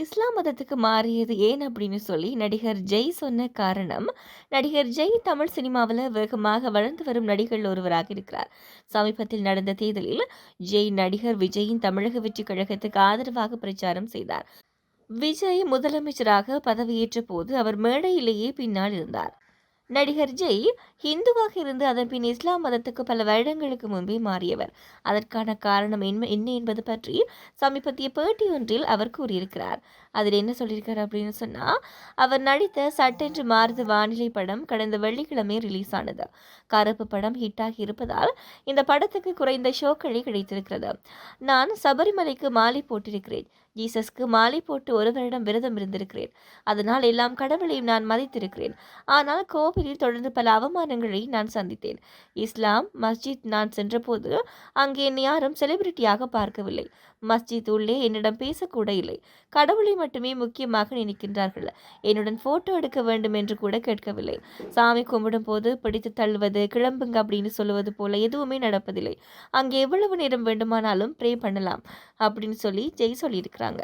இஸ்லாம் மதத்துக்கு மாறியது ஏன் அப்படின்னு சொல்லி நடிகர் ஜெய் சொன்ன காரணம், நடிகர் ஜெய் தமிழ் சினிமாவில் வேகமாக வளர்ந்து வரும் நடிகர்கள் ஒருவராக இருக்கிறார். சமீபத்தில் நடந்த தேர்தலில் ஜெய் நடிகர் விஜயின் தமிழக வெற்றிக் கழகத்துக்கு ஆதரவாக பிரச்சாரம் செய்தார். விஜய் முதலமைச்சராக பதவியேற்ற போது அவர் மேடையிலேயே பின்னால் இருந்தார். நடிகர் ஜெய் ஹிந்துவாக இருந்து அதன் பின் இஸ்லாம் மதத்துக்கு பல வருடங்களுக்கு முன்பே மாறியவர். அதற்கான காரணம் என்ன என்பது பற்றி சமீபத்திய பேட்டி ஒன்றில் அவர் கூறியிருக்கிறார். அதில் என்ன சொல்லியிருக்காரு அப்படின்னு சொன்னா, அவர் நடித்த சட்டென்று மாறுது வானிலை படம் கடந்த வெள்ளிக்கிழமை ரிலீஸ் ஆனது. கருப்பு படம் ஹிட்டாகி இருப்பதால் இந்த படத்துக்கு குறைந்த ஷோக்களே கிடைத்திருக்கிறது. நான் சபரிமலைக்கு மாலை போட்டிருக்கிறேன். ஜீசஸ்க்கு மாலை போட்டு ஒரு வருடம் விரதம் இருந்திருக்கிறேன். அதனால் எல்லாம் கடவுளையும் நான் மதித்திருக்கிறேன். ஆனால் கோவிலில் தொடர்ந்து பல அவமானங்களை நான் சந்தித்தேன். இஸ்லாம் மஸ்ஜித் நான் சென்றபோது அங்கே என்னை யாரும் செலிபிரிட்டியாக பார்க்கவில்லை. மஸ்ஜித் உள்ளே என்னிடம் பேசக்கூட இல்லை. கடவுளை மட்டுமே முக்கியமாக நினைக்கின்றார்கள். என்னுடன் போட்டோ எடுக்க வேண்டும் என்று கூட கேட்கவில்லை. சாமி கும்பிடும் போது பிடித்து தள்ளுவது, கிளம்புங்க அப்படின்னு சொல்லுவது போல எதுவுமே நடப்பதில்லை. அங்கே எவ்வளவு நேரம் வேண்டுமானாலும் ப்ரே பண்ணலாம் அப்படின்னு சொல்லி ஜெய் சொல்லியிருக்கிறாங்க.